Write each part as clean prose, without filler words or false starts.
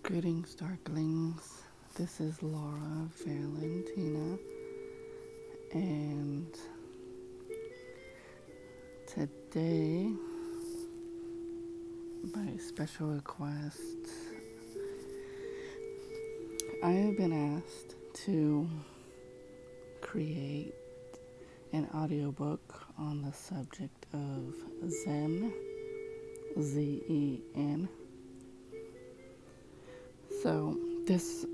Greetings, Darklings. This is Laura Valentina, and today, by special request, I have been asked to create an audiobook on the subject of Zen, Zen. So, this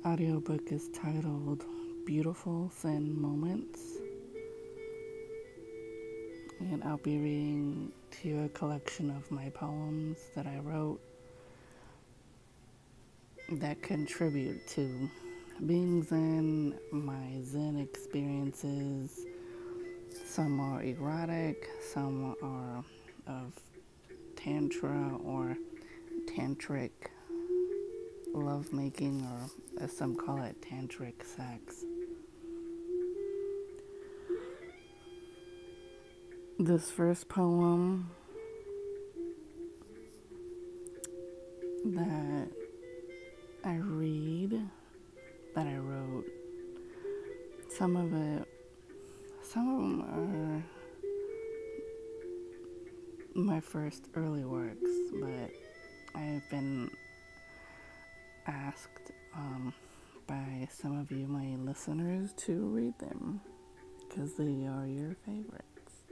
audiobook is titled Beautiful Zen Moments, and I'll be reading to you a collection of my poems that I wrote that contribute to being Zen, my Zen experiences. Some are erotic, some are of Tantra or tantric lovemaking, or as some call it, tantric sex. This first poem that I read, that I wrote, some of them are my first early works, but I've been asked by some of you, my listeners, to read them because they are your favorites.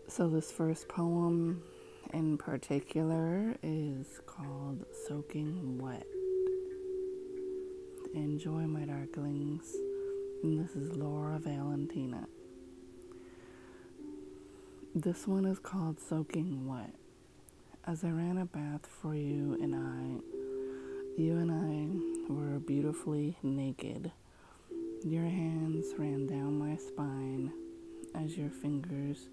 So this first poem in particular is called Soaking Wet. Enjoy, my darklings. And this is Laura Valentina. This one is called Soaking Wet. As I ran a bath for you and I were beautifully naked. Your hands ran down my spine as your fingers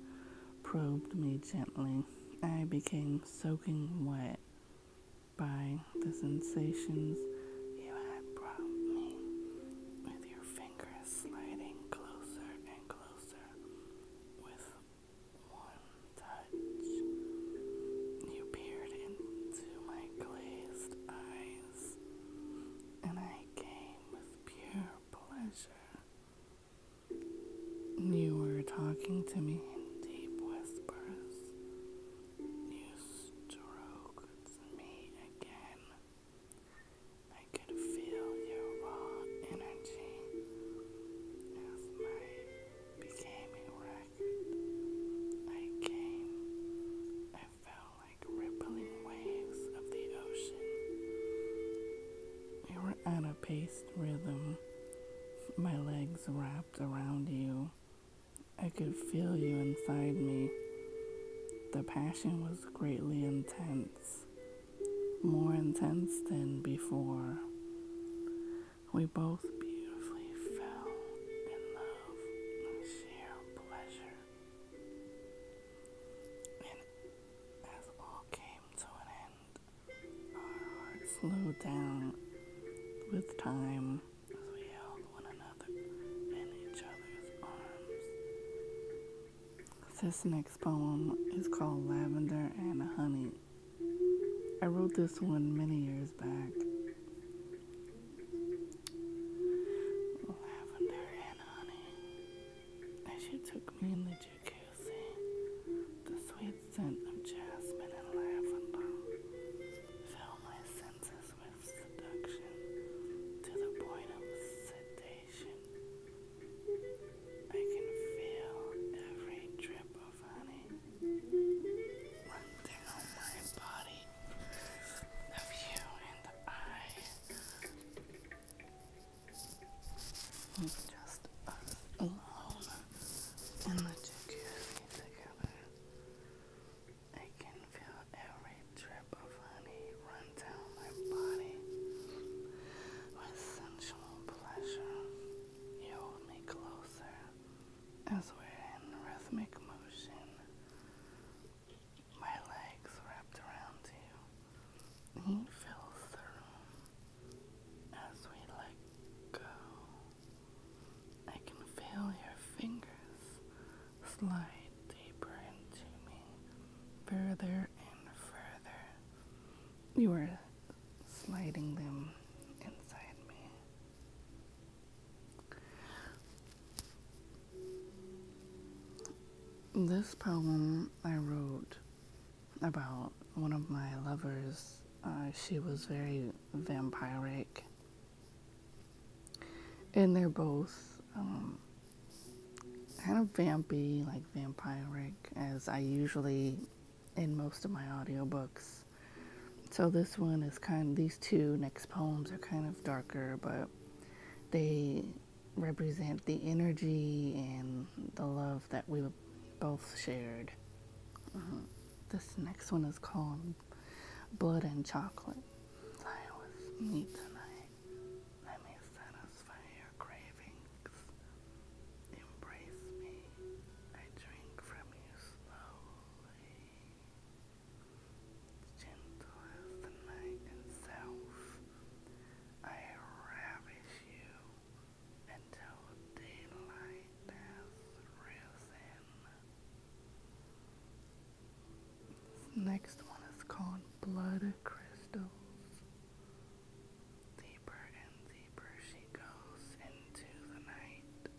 probed me gently. I became soaking wet by the sensations you had brought me, with your fingers sliding closer and closer. With one touch, you peered into my glazed eyes, and I came with pure pleasure. You were talking to me in deep whispers. You stroked me again. I could feel your raw energy as became erect. I felt like rippling waves of the ocean. We were at a paced rhythm. My legs wrapped around you. I could feel you inside me. The passion was greatly intense, more intense than before. We both beautifully fell in love and sheer pleasure. And as all came to an end, our hearts slowed down with time as we held one another in each other's arms. This next poem is called Lavender and Honey. I wrote this one many years back. Lavender and honey. As you took me in the jacuzzi, the sweet scent of jasmine and lavender filled my senses with seduction to the point of sedation. I can feel every drip of honey run down my body, of you and I. Just us alone in the jacuzzi together. I can feel every drip of honey run down my body with sensual pleasure. You hold me closer as we're in rhythmic motion. My legs wrapped around you. Heat fills the room as we let go. I can feel your fingers slide deeper into me, further and further. You are sliding them inside me. This poem I wrote about one of my lovers. She was very vampiric. And they're both kind of vampy, like vampiric, as I usually in most of my audiobooks. So this one is these two next poems are kind of darker, but they represent the energy and the love that we both shared. This next one is called Blood and Chocolate. Lie with me tonight. Let me satisfy your cravings. Embrace me. I drink from you slowly. Gentle as the night itself. I ravish you until daylight has risen. This next one is called Blood Crystals. Deeper and deeper she goes into the night.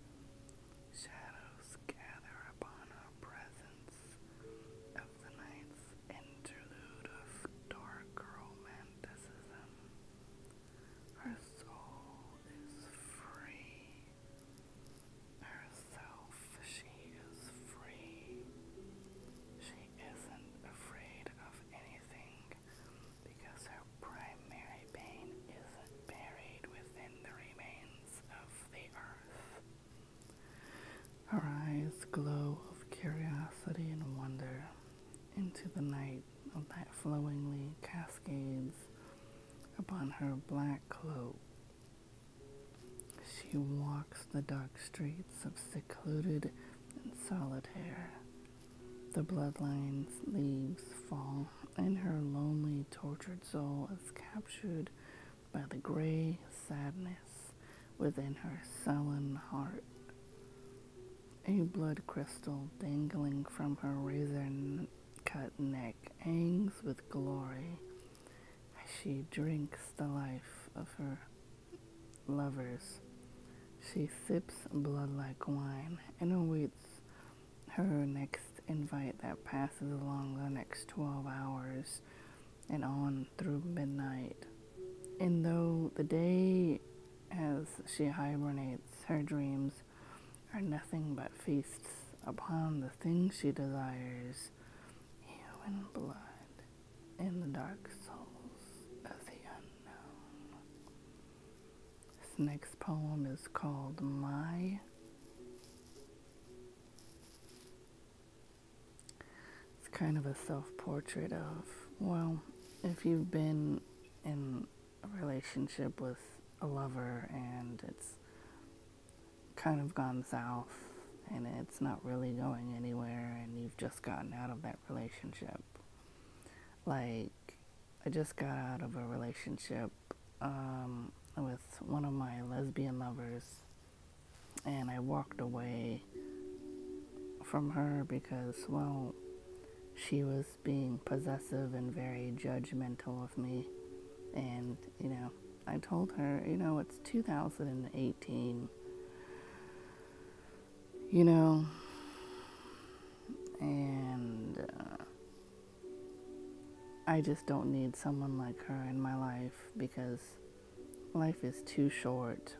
Shadows gather upon her presence of the night's interlude of dark romanticism. Her soul is free. Herself, she is free. She isn't afraid of anything because her primary pain isn't buried within the remains of the earth. Her eyes glow of curiosity and wonder into the night that flowingly cascades upon her black cloak. She walks the dark streets of secluded and solitaire. The bloodlines leaves fall, and her lonely, tortured soul is captured by the gray sadness within her sullen heart. A blood crystal dangling from her razor-cut neck hangs with glory as she drinks the life of her lovers. She sips blood like wine and awaits her next invite that passes along the next 12 hours and on through midnight. And though the day as she hibernates, her dreams are nothing but feasts upon the things she desires, human blood and the dark souls of the unknown. This next poem is called My. It's kind of a self-portrait of, well, if you've been in a relationship with a lover and it's kind of gone south and it's not really going anywhere and you've just gotten out of that relationship. Like, I just got out of a relationship with one of my lesbian lovers, and I walked away from her because, well, she was being possessive and very judgmental of me. And, I told her, it's 2018, and I just don't need someone like her in my life because life is too short.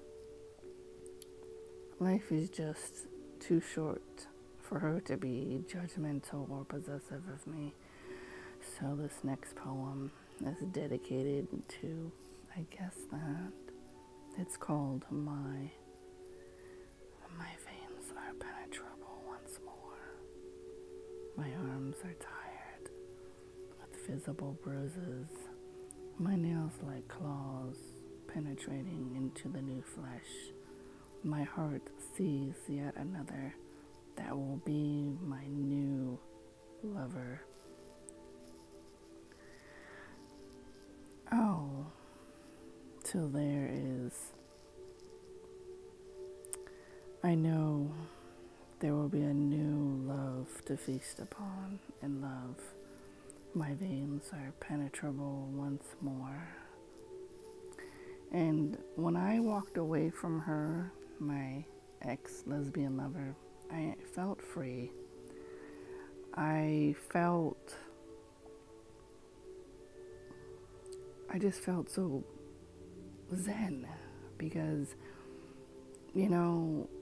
Life is just too short for her to be judgmental or possessive of me. So this next poem is dedicated to, I guess that. It's called My. My veins are penetrable once more. My arms are tired with visible bruises. My nails like claws penetrating into the new flesh. My heart sees yet another that will be my new lover. Oh, till there is. I know there will be a new love to feast upon and love. My veins are penetrable once more. And when I walked away from her, my ex-lesbian lover, I felt free. I just felt so zen because,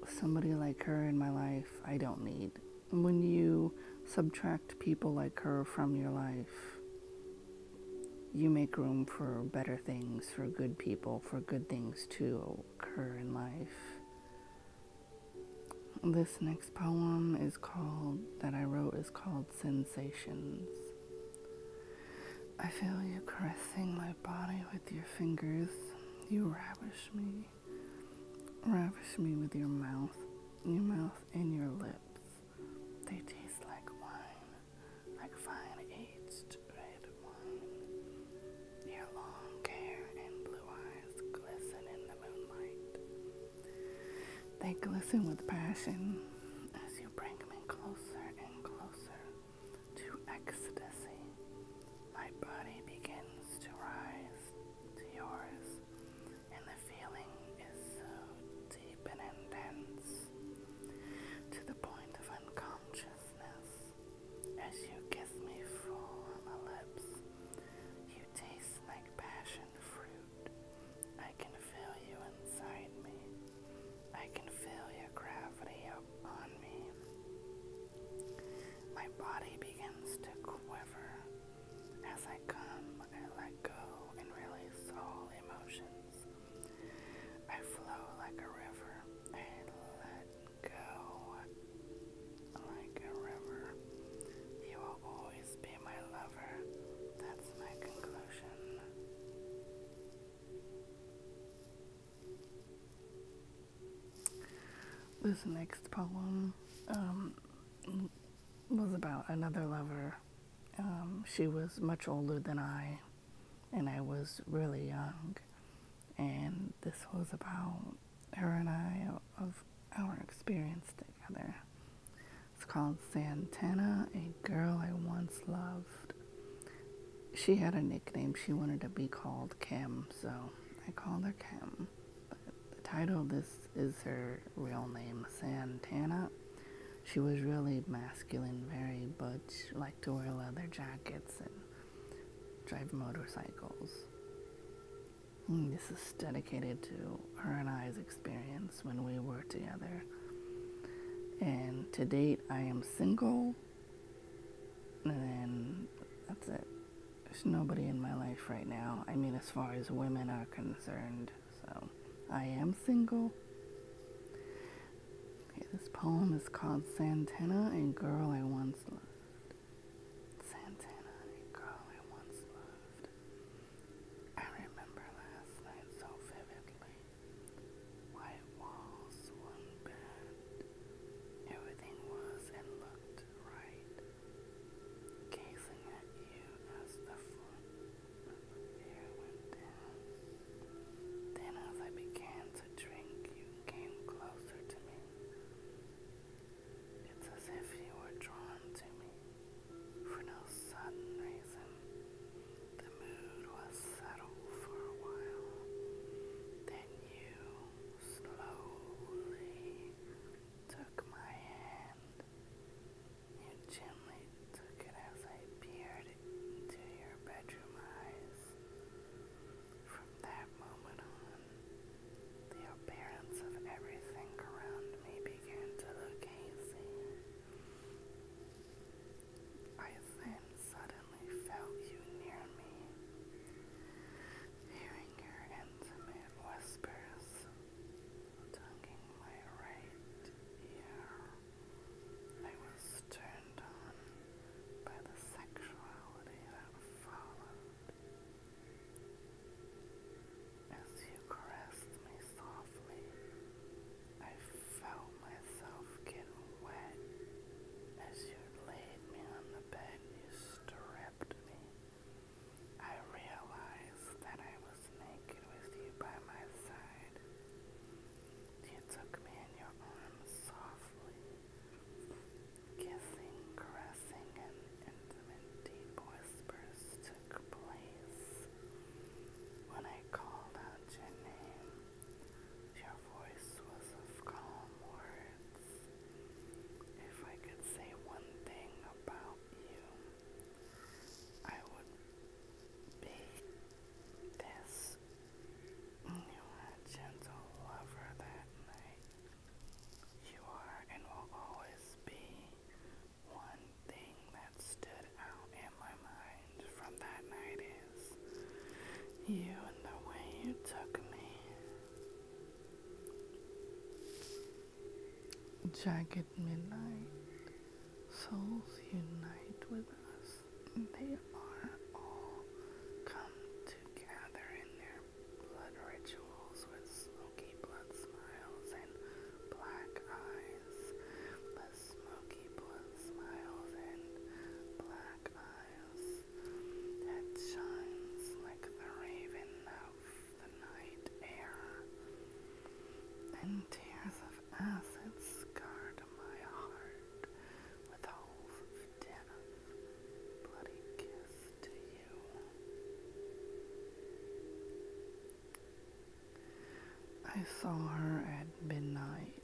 somebody like her in my life, I don't need. When you subtract people like her from your life, you make room for better things, for good people, for good things to occur in life. This next poem that I wrote is called Sensations. I feel you caressing my body with your fingers. You ravish me with your mouth and your lips. They taste like wine, like fine aged red wine. Your long hair and blue eyes glisten in the moonlight. They glisten with passion as you bring me closer and closer to ecstasy. My body begins to rise to yours, and the feeling is so deep and intense, to the point of unconsciousness. As you kiss me full on the lips, you taste like passion fruit. I can feel you inside me. I can feel your gravity up on me. My body begins to quiver. As I come, I let go and release all emotions. I flow like a river. I let go like a river. You will always be my lover. That's my conclusion. This next poem was about another lover. She was much older than I, and I was really young. And this was about her and I, of our experience together. It's called Santana, a girl I once loved. She had a nickname. She wanted to be called Kim, so I called her Kim. But the title of this is her real name, Santana. She was really masculine, very butch, liked to wear leather jackets and drive motorcycles. And this is dedicated to her and I's experience when we were together. And to date, I am single, and that's it. There's nobody in my life right now. I mean, as far as women are concerned. So, I am single. Okay, this poem is called Santana, a girl I once loved. Santana, a girl I once loved. I remember last night so vividly. White walls, one bed. Everything was and looked right. Gazing at you as the foot of the air went down. Then as I began to drink, you came closer to me. It's as if you were drawn to me. You and the way you took me. Jagged midnight, souls unite with us, and they are all come together in their blood rituals with smoky blood smiles and black eyes. The smoky blood smiles and black eyes that shines like the raven of the night air, and tears of acid scarred my heart with holes of death, bloody kiss to you. I saw her at midnight.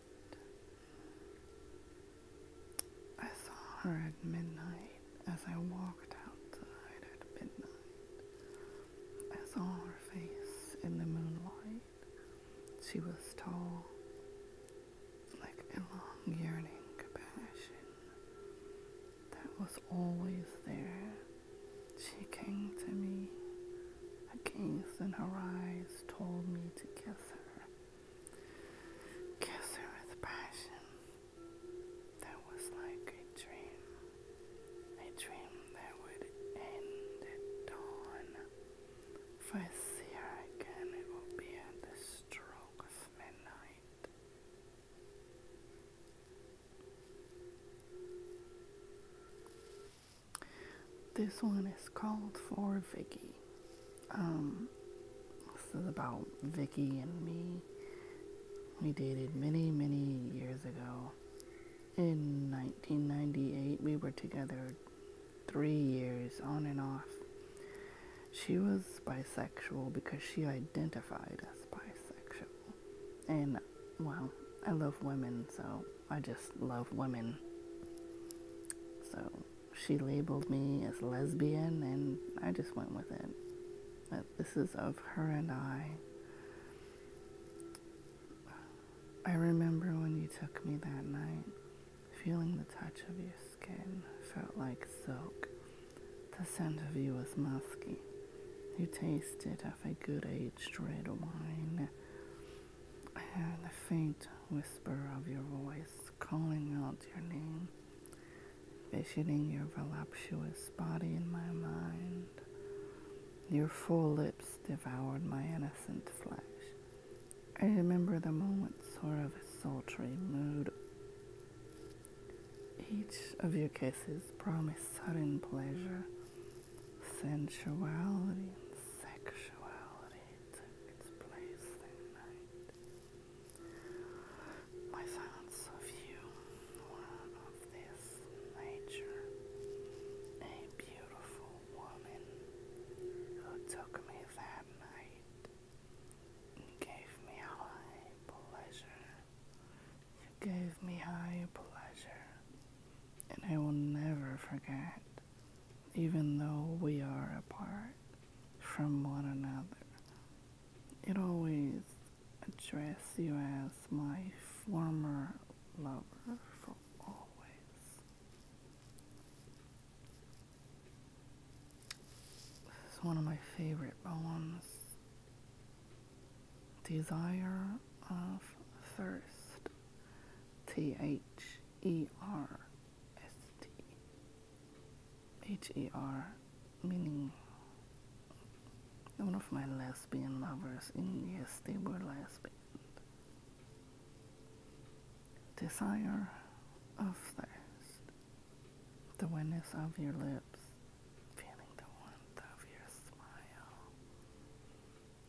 I saw her at midnight as I walked outside at midnight. I saw her face in the moonlight. She was tall, like a long yearning compassion that was always there. She came to me. A gaze in her eyes told me to kiss her. Kiss her with passion that was like a dream that would end at dawn. If I see her again, it will be at the stroke of midnight. This one is called For Vicky. This is about Vicky and me. We dated many, many years ago. In 1998, we were together 3 years on and off. She was bisexual because she identified as bisexual. And, well, I love women, so I just love women. So she labeled me as lesbian, and I just went with it. But this is of her and I. I remember when you took me that night, feeling the touch of your skin felt like silk. The scent of you was musky. You tasted of a good aged red wine. I heard the faint whisper of your voice calling out your name, visioning your voluptuous body in my mind. Your full lips devoured my innocent flesh. I remember the moment, sort of a sultry mood. Each of your kisses promised sudden pleasure. Sensuality and sexuality took its place that night. My thoughts of you were of this nature. A beautiful woman who took me that night and gave me high pleasure. You gave me high pleasure, and I will never forget. Even though we are apart from one another, it always addressed you as my former lover for always. This is one of my favorite poems. Desire of Thirst. T-H-E-R-S-T. H-E-R, meaning one of my lesbian lovers, and yes, they were lesbian. Desire of thirst, the wetness of your lips, feeling the warmth of your smile.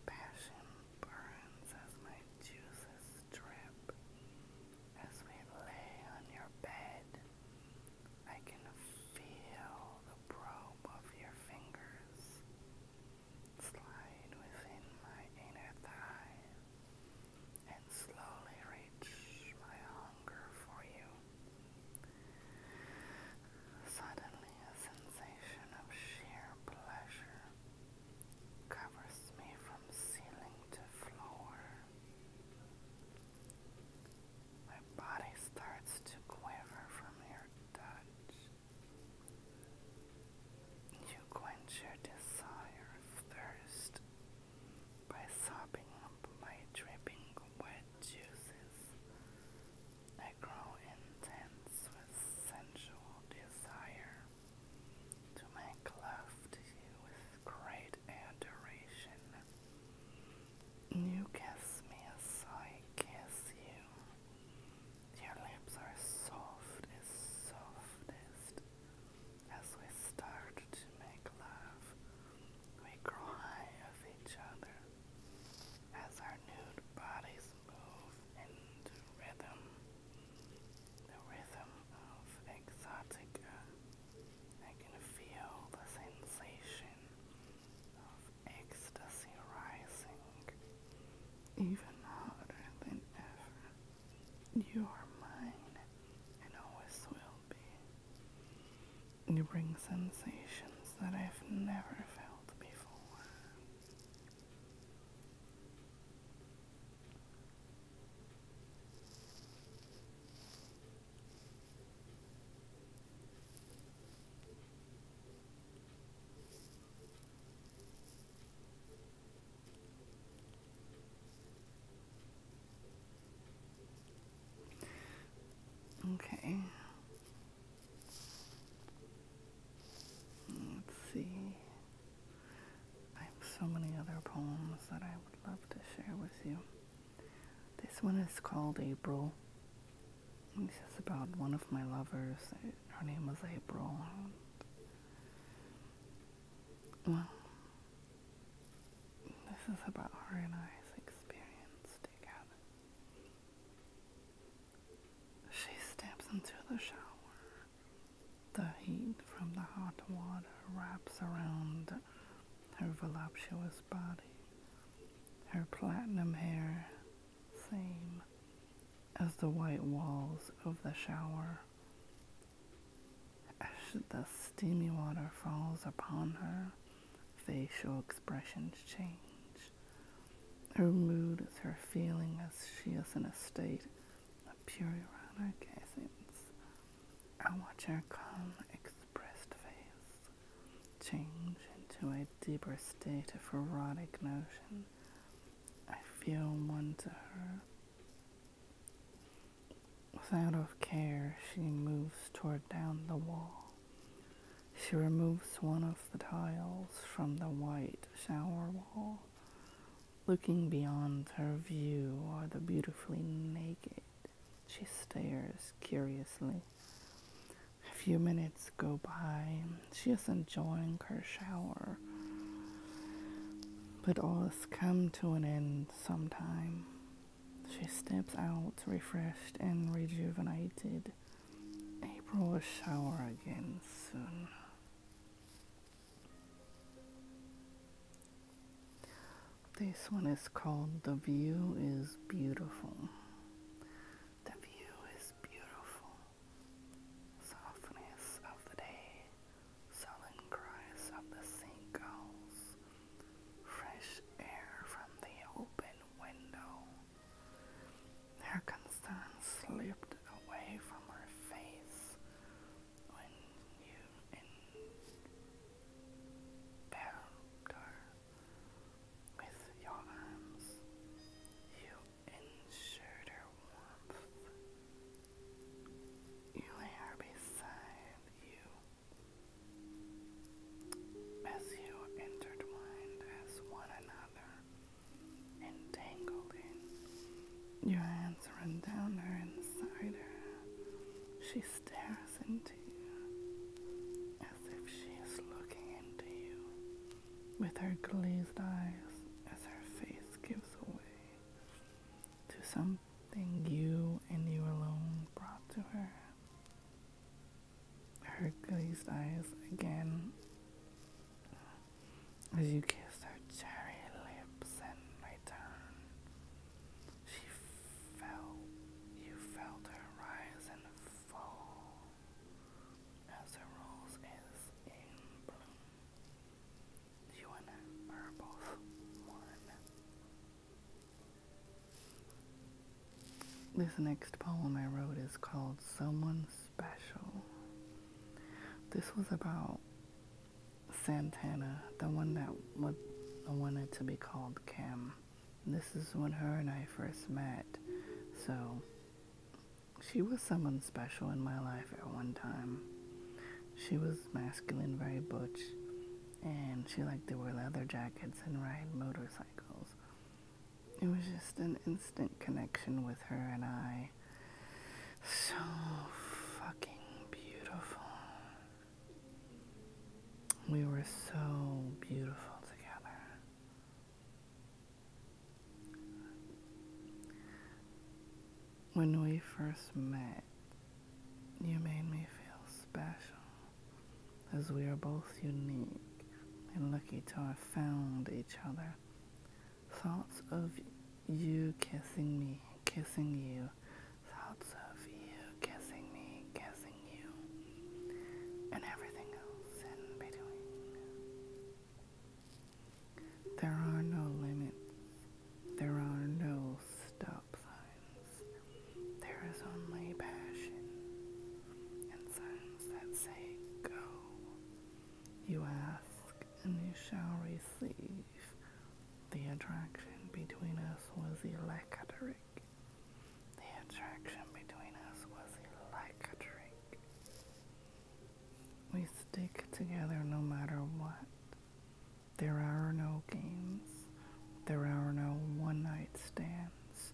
Passion burns as my juices drip. As we lay on your bed, I can feel the probe of your fingers slide within my inner thigh and slowly reach my hunger for you. Suddenly a sensation sensations that I've never felt before. Okay. Let's see. I have so many other poems that I would love to share with you. This one is called April. This is about one of my lovers. Her name was April. Well, this is about her and I's experience together. She steps into the shower. The heat from the hot water wraps around her voluptuous body. Her platinum hair, same as the white walls of the shower. As the steamy water falls upon her, facial expressions change. Her mood is her feeling as she is in a state of pure erotic essence. I watch her calm, expressed face change into a deeper state of erotic notion. I feel one to her. Without of care, she moves toward down the wall. She removes one of the tiles from the white shower wall. Looking beyond her view are the beautifully naked. She stares curiously. A few minutes go by. She is enjoying her shower. But all has come to an end sometime. She steps out, refreshed and rejuvenated. April will shower again soon. This one is called The View is Beautiful. The view is beautiful. Softness of the day, sullen cries of the seagulls, fresh air from the open window. Her concern slipped away from her face when you enveloped her with your arms. You ensured her warmth. You lay her beside you as you intertwined as one another, entangled in your hands run down her inside her. She stares into you as if she is looking into you with her glazed eyes as her face gives away to something you and you alone brought to her. Her glazed eyes again as you kiss her cherry lips in return. You felt her rise and fall as her rose is in bloom. You and her are both one. This next poem I wrote is called Someone Special. This was about Santana, the one that wanted to be called Kim. This is when her and I first met. So, she was someone special in my life at one time. She was masculine, very butch, and she liked to wear leather jackets and ride motorcycles. It was just an instant connection with her and I. So fucking beautiful. We were so beautiful together. When we first met, you made me feel special, as we are both unique and lucky to have found each other. Thoughts of you kissing me, kissing you. Thoughts of you kissing me, kissing you. And everything else The attraction between us was electric. The attraction between us was electric. We stick together no matter what. There are no games. There are no one-night stands.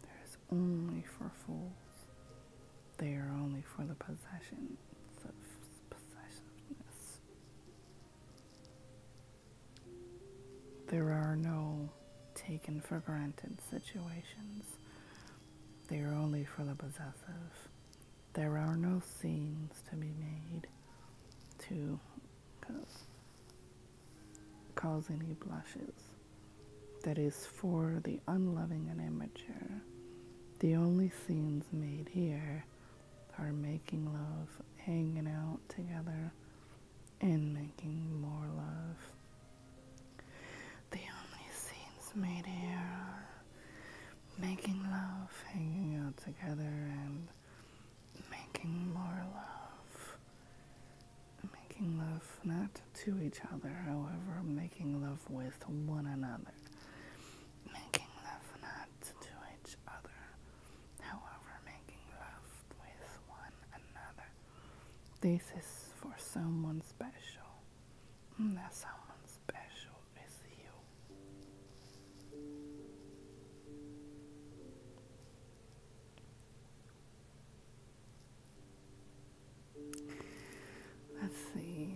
There is only for fools. They are only for the possessions of possessiveness. There are no taken for granted situations. They are only for the possessive. There are no scenes to be made to cause any blushes. That is for the unloving and immature. The only scenes made here are making love, hanging out together, and making more love. The only scenes made here are making love, hanging out together, and making more love. Making love not to each other, however, making love with one another. Making love not to each other, however, making love with one another. This is for someone special. And that someone special is you. Let's see.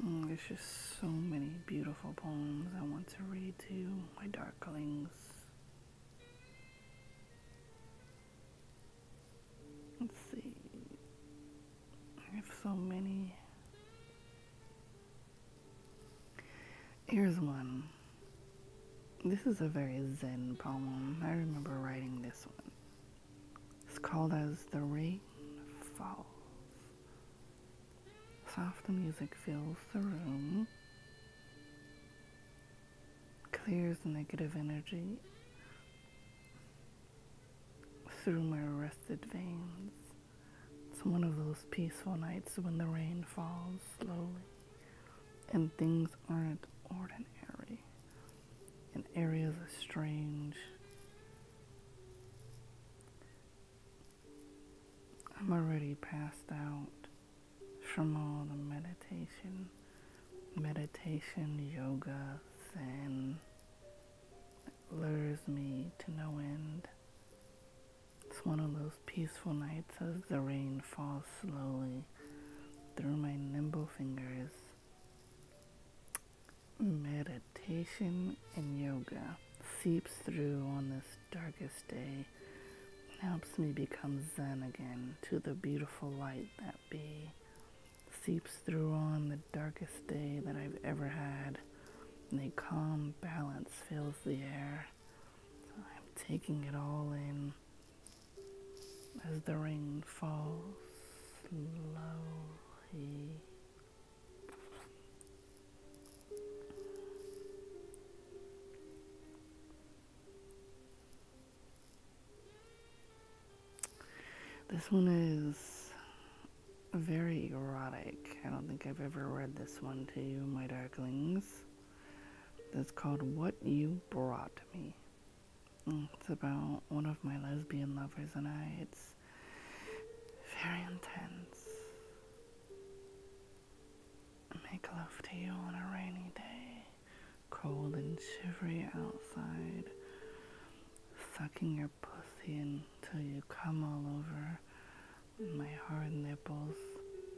There's just so many beautiful poems I want to read to you, my darklings. Let's see. I have so many. Here's one. This is a very Zen poem. I remember writing this one. It's called As the Rain Falls. Soft music fills the room, clears negative energy through my arrested veins. It's one of those peaceful nights when the rain falls slowly and things aren't ordinary and areas are strange. I'm already passed out from all the meditation, yoga, Zen. It lures me to no end. It's one of those peaceful nights as the rain falls slowly through my nimble fingers. Meditation and yoga seeps through on this darkest day and helps me become Zen again to the beautiful light that be. Seeps through on the darkest day that I've ever had, and a calm balance fills the air. So I'm taking it all in as the rain falls slowly. This one is very erotic. I don't think I've ever read this one to you, my darklings. It's called What You Brought Me. It's about one of my lesbian lovers and I. It's very intense. I make love to you on a rainy day, cold and shivery outside, sucking your pussy until you come all over my hard nipples.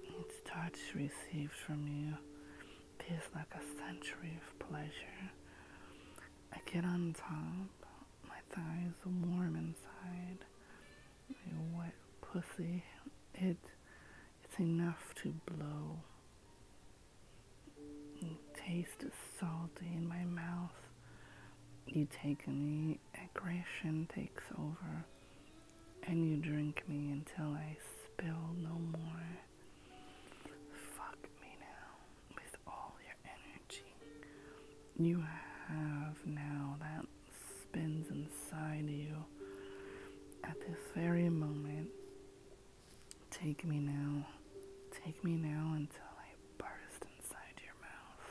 Each touch received from you feels like a century of pleasure. I get on top, my thighs warm inside, my wet pussy. It's enough to blow. The taste is salty in my mouth. You take me, aggression takes over, and you drink me until I spill no more. Fuck me now with all your energy. You have now that spins inside you at this very moment. Take me now until I burst inside your mouth.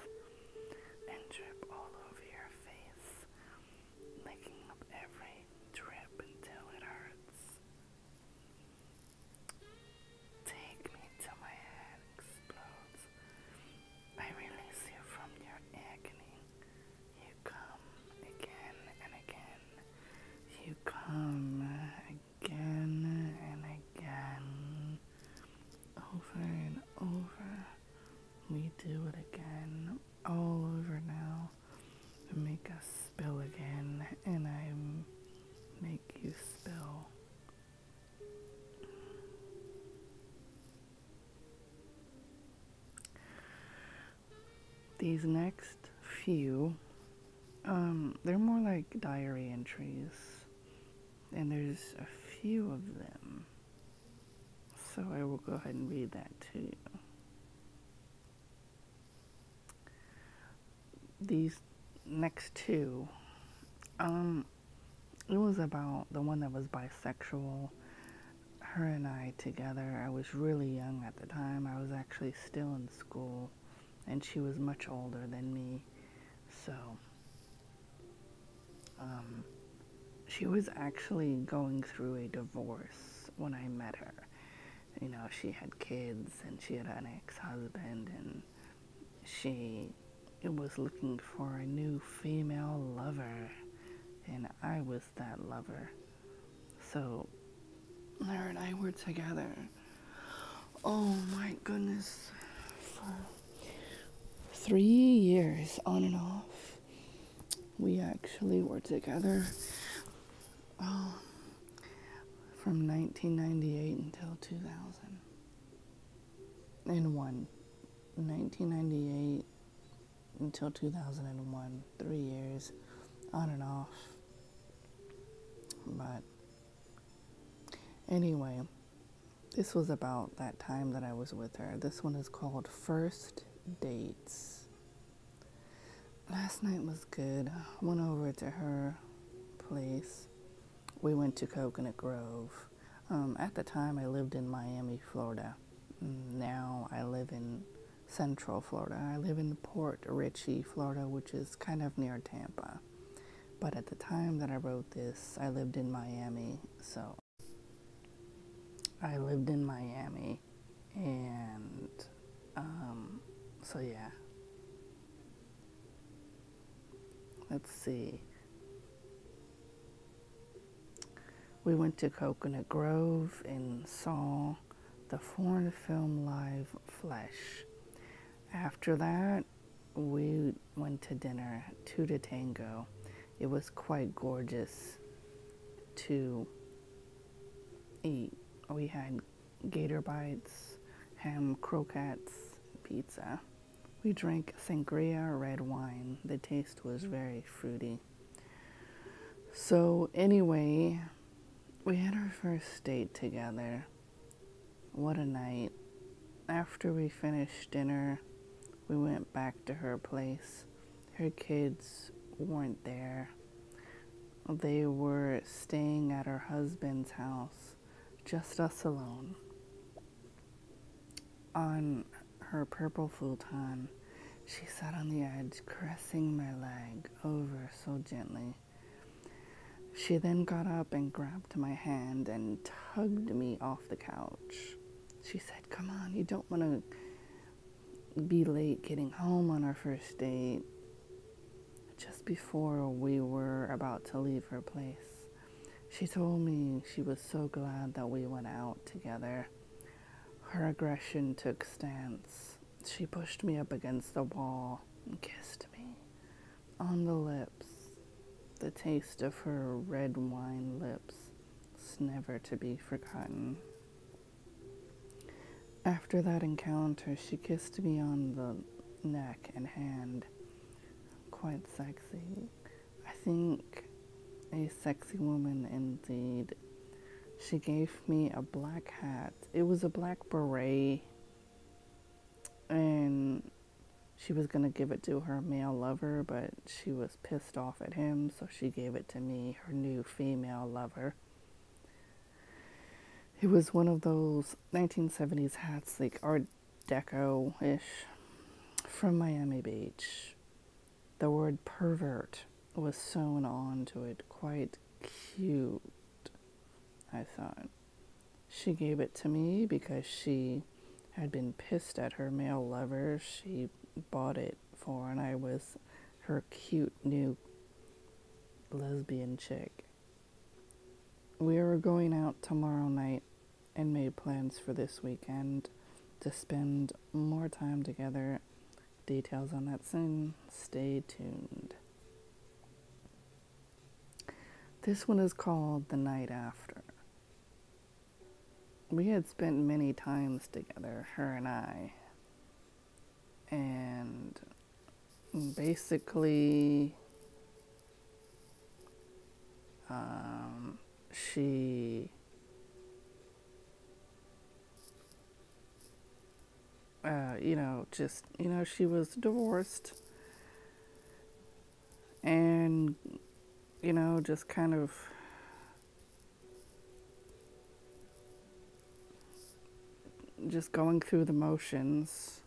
we do it again, all over now. Make us spill again, and I make you spill. These next few, they're more like diary entries, and there's a few of them, so I will go ahead and read that to you. These next two, it was about the one that was bisexual. Her and I together. I was really young at the time. I was actually still in school, and she was much older than me. So, she was actually going through a divorce when I met her. You know, she had kids, and she had an ex-husband, and she was looking for a new female lover, and I was that lover. So, her and I were together, oh my goodness, for 3 years on and off. We actually were together from 1998 until 2001. 1998 until 2001, 3 years on and off. But anyway, this was about that time that I was with her. This one is called First Dates. Last night was good. Went over to her place. We went to Coconut Grove. At the time, I lived in Miami, Florida. Now I live in Central Florida. I live in Port Richey, Florida, which is kind of near Tampa. But at the time that I wrote this, I lived in Miami. So I lived in Miami, and so yeah. Let's see. We went to Coconut Grove and saw the foreign film Live Flesh. After that, we went to dinner, Two to Tango. It was quite gorgeous to eat. We had gator bites, ham croquettes, pizza. We drank sangria red wine. The taste was very fruity. So anyway, we had our first date together. What a night. After we finished dinner, we went back to her place. Her kids weren't there. They were staying at her husband's house, just us alone. On her purple futon, she sat on the edge, caressing my leg over so gently. She then got up and grabbed my hand and tugged me off the couch. She said, "Come on, you don't want to be late getting home on our first date." Just before we were about to leave her place, she told me she was so glad that we went out together. Her aggression took stance. She pushed me up against the wall and kissed me on the lips. The taste of her red wine lips is never to be forgotten. After that encounter, she kissed me on the neck and hand. Quite sexy. I think a sexy woman indeed. She gave me a black hat. It was a black beret, and she was going to give it to her male lover, but she was pissed off at him, so she gave it to me, her new female lover. It was one of those 1970s hats, like Art Deco-ish, from Miami Beach. The word pervert was sewn onto it. Quite cute, I thought. She gave it to me because she had been pissed at her male lover. She bought it for, and I was her cute new lesbian chick. We were going out tomorrow night and made plans for this weekend. to spend more time together. Details on that soon. Stay tuned. This one is called The Night After. We had spent many times together, her and I. And basically, she she was divorced and, just kind of just going through the motions.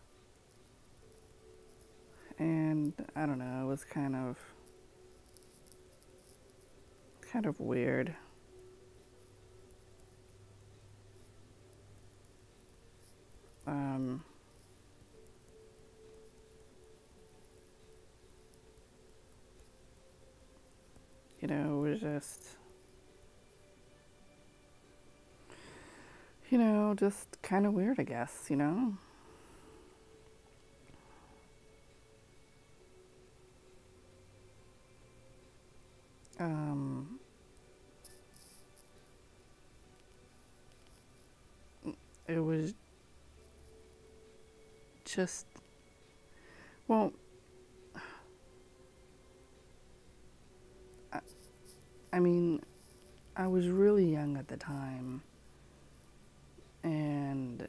And I don't know, it was kind of weird. It was just kind of weird, I guess, It was just, well, I mean, I was really young at the time, and,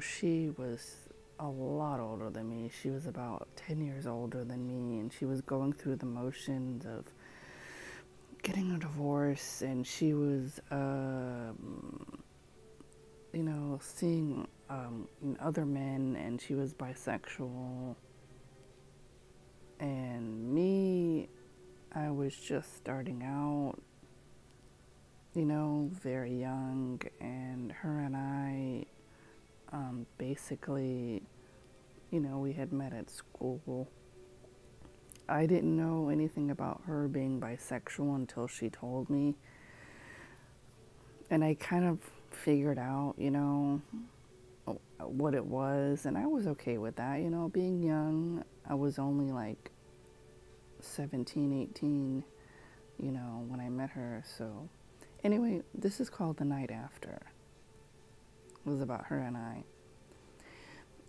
she was a lot older than me. She was about 10 years older than me, and she was going through the motions of getting a divorce, and she was, seeing other men, and she was bisexual. And me, I was just starting out, very young, and her and I, basically, we had met at school. I didn't know anything about her being bisexual until she told me. And I kind of figured out, what it was, and I was okay with that, being young. I was only like 17, 18, when I met her. So anyway, this is called The Night After. It was about her and I.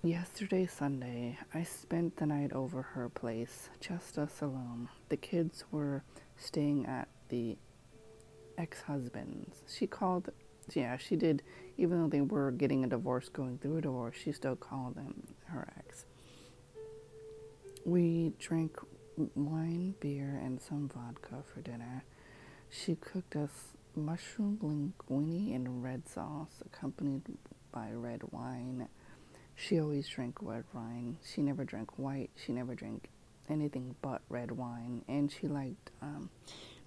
Yesterday, Sunday, I spent the night over her place, just us alone. The kids were staying at the ex-husband's. She did, even though they were getting a divorce, going through a divorce, she still called them her ex. We drank wine, beer, and some vodka for dinner. She cooked us mushroom linguine in red sauce, accompanied by red wine. She always drank red wine. She never drank white. She never drank anything but red wine. And she liked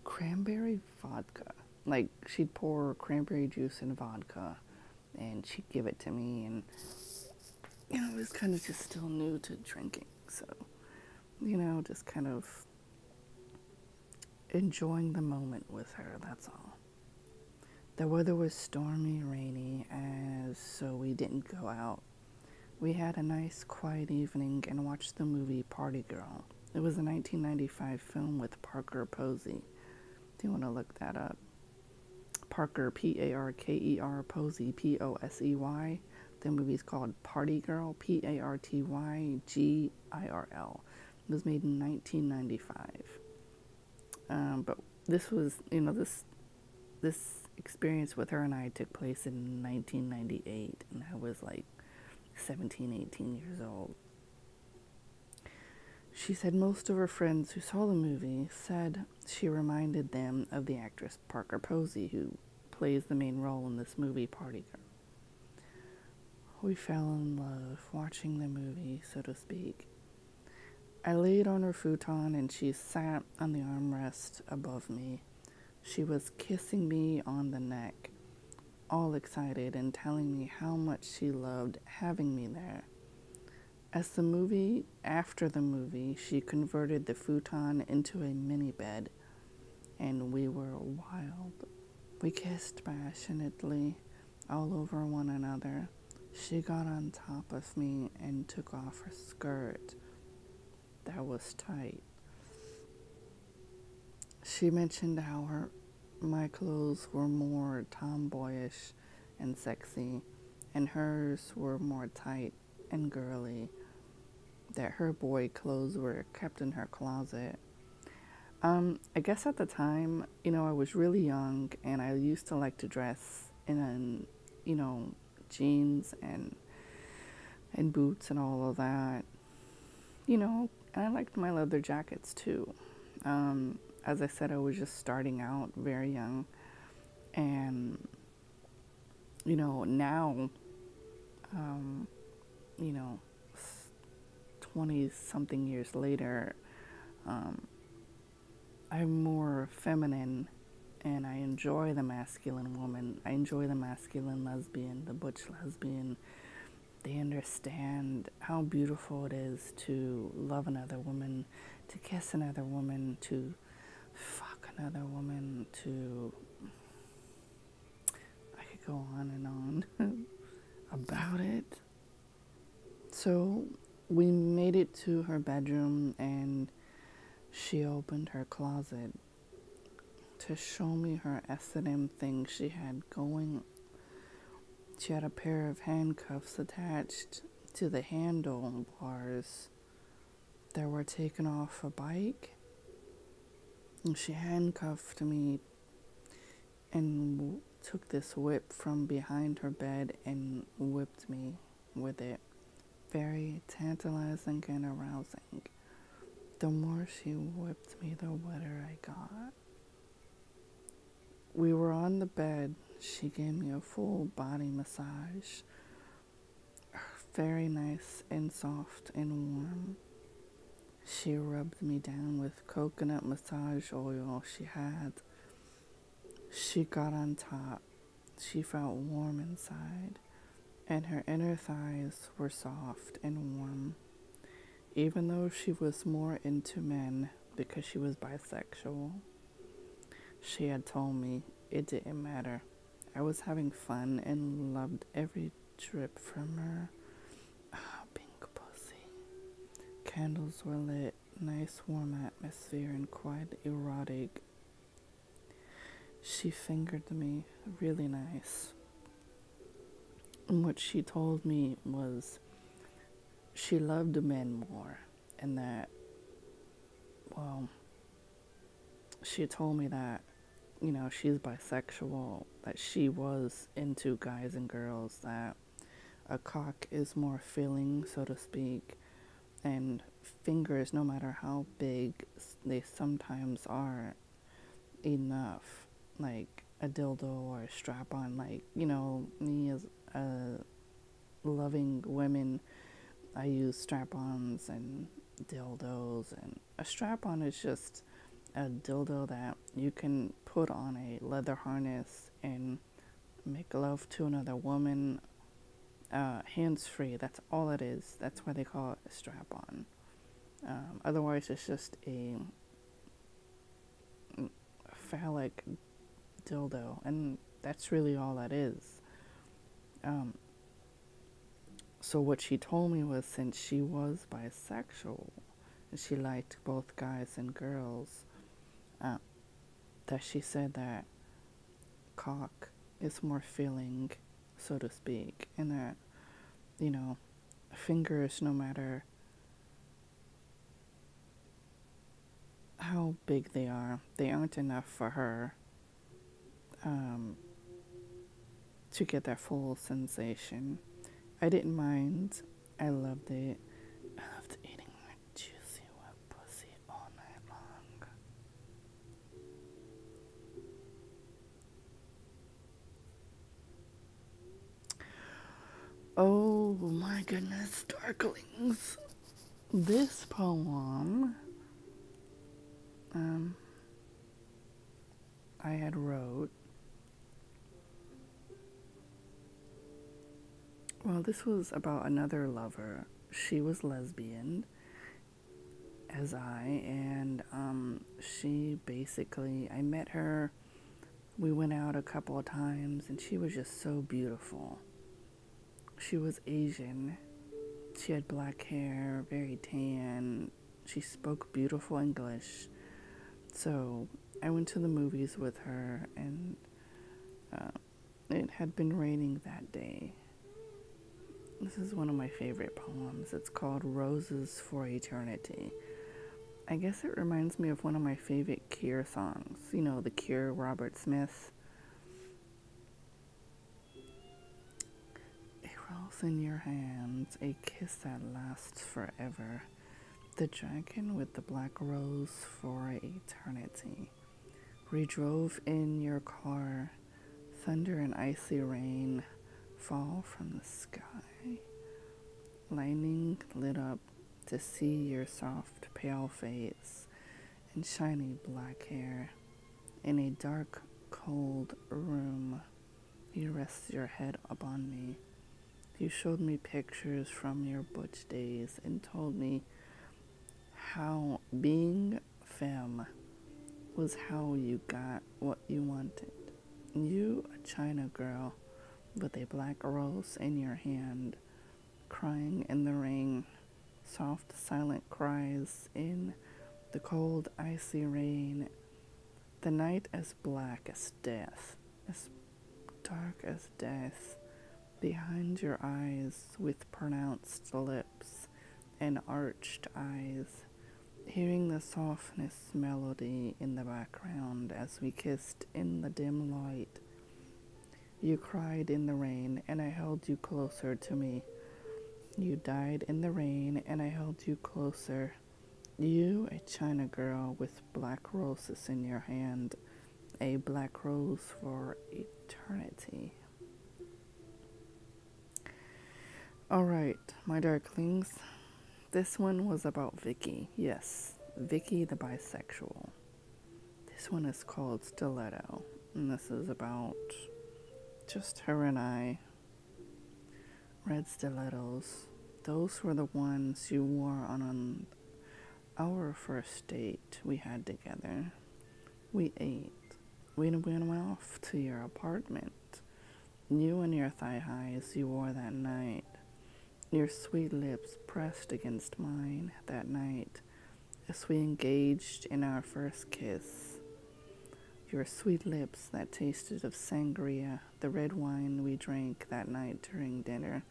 cranberry vodka. Like, she'd pour cranberry juice in vodka, and she'd give it to me. And, it was kind of just still new to drinking. So, just kind of enjoying the moment with her, that's all. The weather was stormy, rainy, so we didn't go out. We had a nice, quiet evening and watched the movie Party Girl. It was a 1995 film with Parker Posey. Do you want to look that up? Parker, Parker, Posey, Posey. The movie's called Party Girl, Partygirl. It was made in 1995. But this was, this experience with her and I took place in 1998, and I was like 17, 18 years old. She said most of her friends who saw the movie said she reminded them of the actress Parker Posey, who plays the main role in this movie, Party Girl. We fell in love watching the movie, so to speak. I laid on her futon and she sat on the armrest above me. She was kissing me on the neck, all excited and telling me how much she loved having me there. After the movie, she converted the futon into a mini bed, and we were wild. We kissed passionately all over one another. She got on top of me and took off her skirt that was tight. She mentioned how my clothes were more tomboyish and sexy, and hers were more tight and girly, that her boy clothes were kept in her closet. I guess at the time, I was really young and I used to like to dress in, jeans and boots and all of that, and I liked my leather jackets too. As I said, I was just starting out very young, and, now, um, you know, 20 something years later, I'm more feminine and I enjoy the masculine woman. I enjoy the masculine lesbian, the butch lesbian. They understand how beautiful it is to love another woman, to kiss another woman, to fuck another woman, I could go on and on about it. So we made it to her bedroom and she opened her closet to show me her S&M thing she had going. She had a pair of handcuffs attached to the handlebars that were taken off a bike. And she handcuffed me and took this whip from behind her bed and whipped me with it. Very tantalizing and arousing. The more she whipped me, the wetter I got. We were on the bed. She gave me a full body massage. Very nice and soft and warm. She rubbed me down with coconut massage oil she had. She got on top. She felt warm inside, and her inner thighs were soft and warm. Even though she was more into men because she was bisexual, she had told me it didn't matter. I was having fun and loved every drip from her. Pink pussy. Candles were lit, nice warm atmosphere and quite erotic. She fingered me really nice. And what she told me was she loved men more, and that, she told me that, she's bisexual, that she was into guys and girls, that a cock is more filling, so to speak, and fingers, no matter how big they sometimes are, enough, like a dildo or a strap-on, me as a loving women, I use strap-ons and dildos, and a strap-on is just a dildo that you can put on a leather harness and make love to another woman, hands-free. That's all it is. That's why they call it a strap-on. Otherwise, it's just a phallic dildo, and that's really all that is. So what she told me was, since she was bisexual and she liked both guys and girls, that she said that cock is more filling, so to speak, and that, fingers, no matter how big they aren't enough for her to get that full sensation. I didn't mind. I loved it. I loved eating my juicy wet pussy all night long. Oh my goodness, Darklings. This poem, I had wrote. Well, this was about another lover. She was lesbian, as I, and she basically, I met her, we went out a couple of times, and she was just so beautiful. She was Asian. She had black hair, very tan. She spoke beautiful English. So I went to the movies with her, and it had been raining that day. This is one of my favorite poems. It's called Roses for Eternity. I guess it reminds me of one of my favorite Cure songs. You know, The Cure, Robert Smith. A rose in your hands, a kiss that lasts forever. The dragon with the black rose for eternity. We drove in your car, thunder and icy rain fall from the sky. Lightning lit up to see your soft, pale face and shiny black hair. In a dark, cold room, you rest your head upon me. You showed me pictures from your butch days and told me how being femme was how you got what you wanted. You, a China girl with a black rose in your hand, crying in the rain, soft, silent cries in the cold, icy rain. The night as black as death, as dark as death, behind your eyes with pronounced lips and arched eyes, hearing the softness melody in the background as we kissed in the dim light. You cried in the rain, and I held you closer to me. You died in the rain, and I held you closer. You, a China girl with black roses in your hand, a black rose for eternity. Alright, my darklings. This one was about Vicky. Yes, Vicky the bisexual. This one is called Stiletto, and this is about just her and I. Red stilettos. Those were the ones you wore on our first date we had together. We ate. We went off to your apartment. You and your thigh highs you wore that night. Your sweet lips pressed against mine that night as we engaged in our first kiss. Your sweet lips that tasted of sangria, the red wine we drank that night during dinner.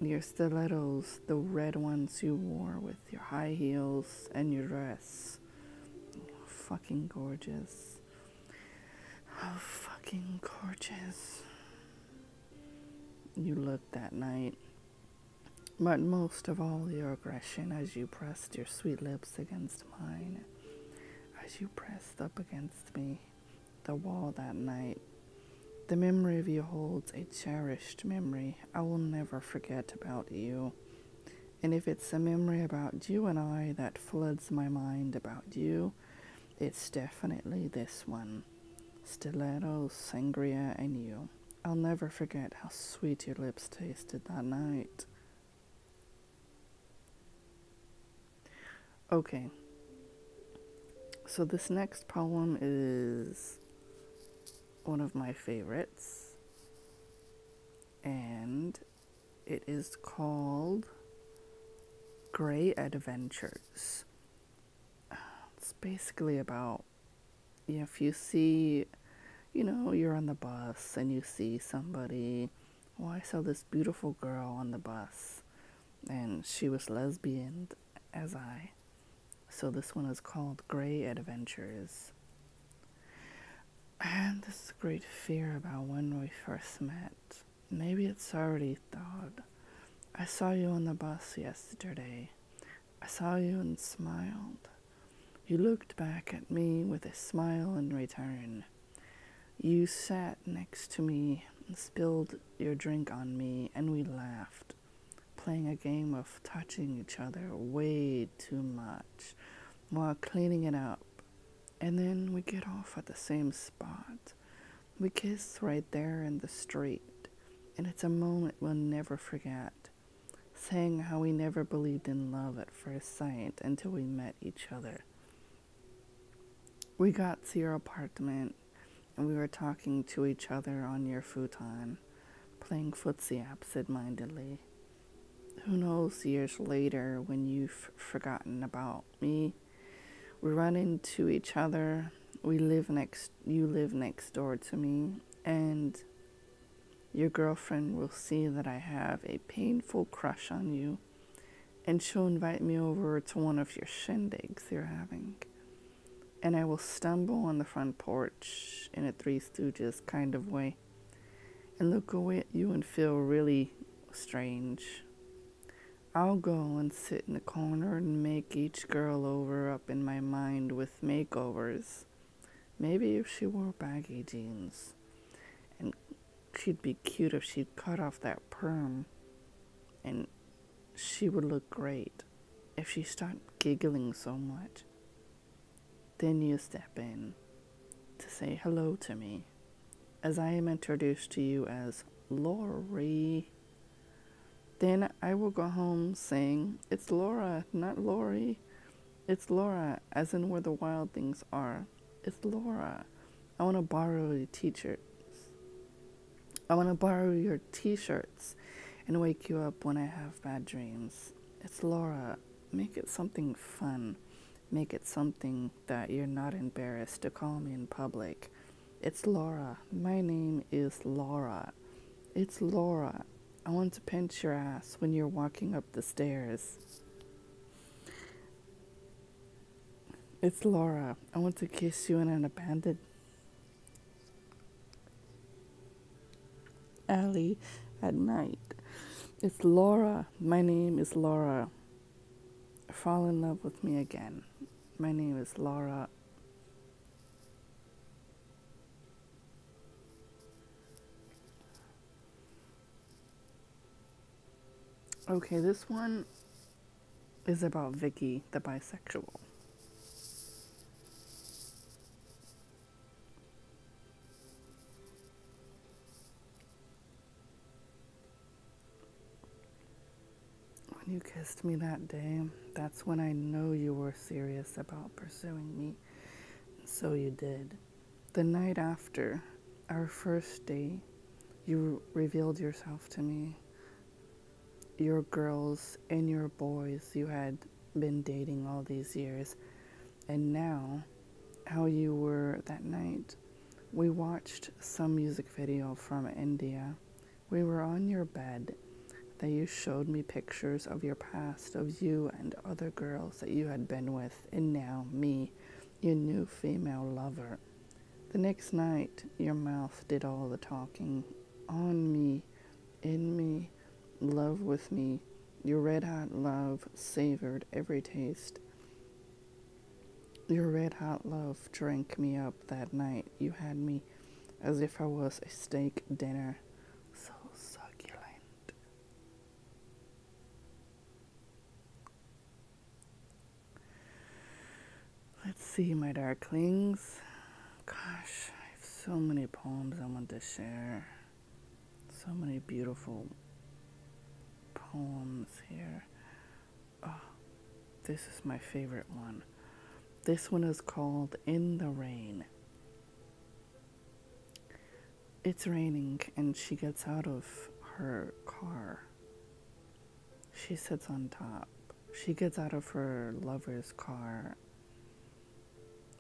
Your stilettos, the red ones you wore with your high heels and your dress. Fucking gorgeous. How fucking gorgeous you looked that night. But most of all, your aggression as you pressed your sweet lips against mine. As you pressed up against me, the wall that night. The memory of you holds a cherished memory I will never forget about you. And if it's a memory about you and I that floods my mind about you, it's definitely this one. Stilettos, sangria, and you. I'll never forget how sweet your lips tasted that night. Okay. So this next poem is one of my favorites, and it is called Gray Adventures. It's basically about, if you see, you're on the bus and you see somebody, I saw this beautiful girl on the bus, and she was lesbian as I. So this one is called Gray Adventures. I had this great fear about when we first met. Maybe it's already thawed. I saw you on the bus yesterday. I saw you and smiled. You looked back at me with a smile in return. You sat next to me and spilled your drink on me, and we laughed, playing a game of touching each other way too much while cleaning it up. And then we get off at the same spot. We kiss right there in the street, and it's a moment we'll never forget, saying how we never believed in love at first sight until we met each other. We got to your apartment, and we were talking to each other on your futon. playing footsie absent-mindedly. Who knows, years later, when you've forgotten about me, we run into each other. You live next door to me, and your girlfriend will see that I have a painful crush on you, and she'll invite me over to one of your shindigs you're having. And I will stumble on the front porch in a Three Stooges kind of way and look away at you and feel really strange. I'll go and sit in the corner and make each girl over up in my mind with makeovers. Maybe if she wore baggy jeans. And she'd be cute if she'd cut off that perm. And she would look great if she stopped giggling so much. Then you step in to say hello to me, as I am introduced to you as Lori. Then I will go home saying, it's Laura, not Lori. It's Laura, as in where the wild things are. It's Laura. I want to borrow your t-shirts. I want to borrow your t-shirts and wake you up when I have bad dreams. It's Laura. Make it something fun. Make it something that you're not embarrassed to call me in public. It's Laura. My name is Laura. It's Laura. I want to pinch your ass when you're walking up the stairs. It's Laura. I want to kiss you in an abandoned alley at night. It's Laura. My name is Laura. Fall in love with me again. My name is Laura. Okay, this one is about Vicky, the bisexual. When you kissed me that day, that's when I know you were serious about pursuing me. And so you did. The night after our first day, you revealed yourself to me. Your girls and your boys you had been dating all these years. And now, how you were that night. We watched some music video from India. We were on your bed. That you showed me pictures of your past, of you and other girls that you had been with, and now me, your new female lover. The next night, your mouth did all the talking, on me, in me, love with me. Your red hot love savored every taste. Your red hot love drank me up that night. You had me as if I was a steak dinner. So succulent. Let's see, my darklings. Gosh, I have so many poems I want to share. So many beautiful poems here. Oh, this is my favorite one. This one is called In the Rain. It's raining and she gets out of her car. She sits on top. She gets out of her lover's car.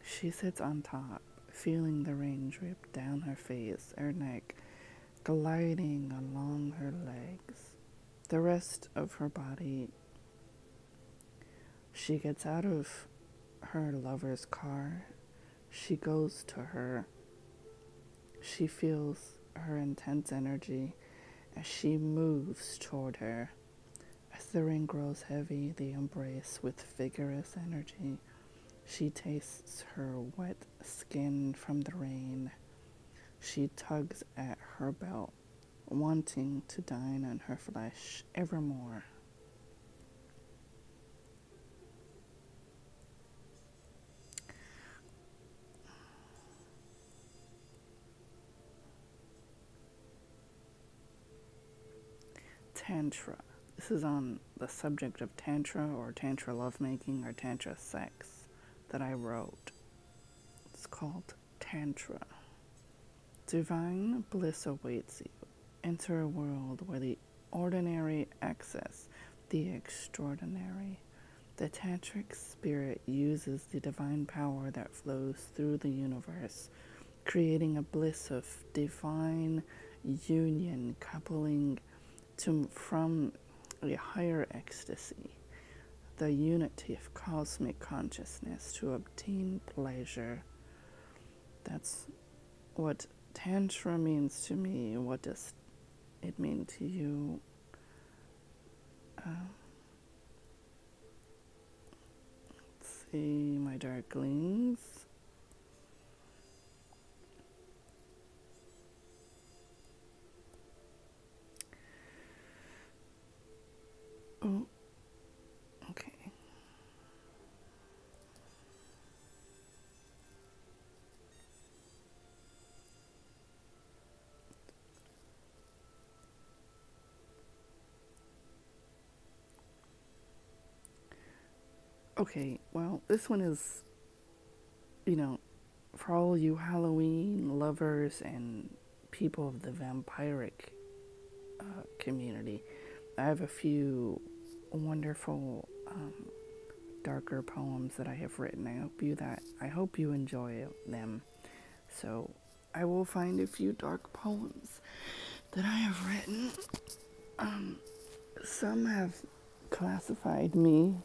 She sits on top, feeling the rain drip down her face, her neck, gliding along her legs, the rest of her body. She gets out of her lover's car. She goes to her. She feels her intense energy as she moves toward her. As the rain grows heavy, they embrace with vigorous energy. She tastes her wet skin from the rain. She tugs at her belt, wanting to dine on her flesh evermore. Tantra. This is on the subject of Tantra or Tantra lovemaking or Tantra sex that I wrote. It's called Tantra. Divine bliss awaits you. enter a world where the ordinary access the extraordinary. The tantric spirit uses the divine power that flows through the universe, creating a bliss of divine union, coupling from a higher ecstasy, the unity of cosmic consciousness to obtain pleasure. That's what Tantra means to me. What does it mean to you? Let's see, my darklings. Oh, okay. Okay, well, this one is, for all you Halloween lovers and people of the vampiric community, I have a few wonderful darker poems that I have written. I hope you enjoy them. So I will find a few dark poems that I have written. Some have classified me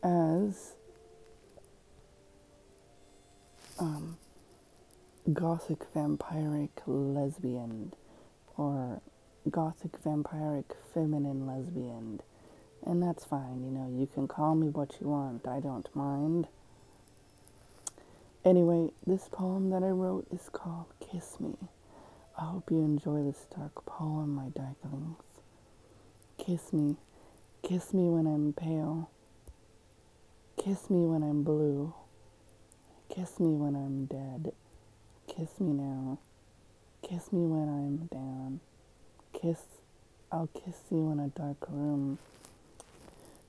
as gothic vampiric lesbian or gothic vampiric feminine lesbian, and that's fine. You can call me what you want. I don't mind. Anyway, this poem that I wrote is called Kiss Me. I hope you enjoy this dark poem, my darklings. Kiss me. Kiss me when I'm pale. Kiss me when I'm blue. Kiss me when I'm dead. Kiss me now. Kiss me when I'm down. I'll kiss you in a dark room.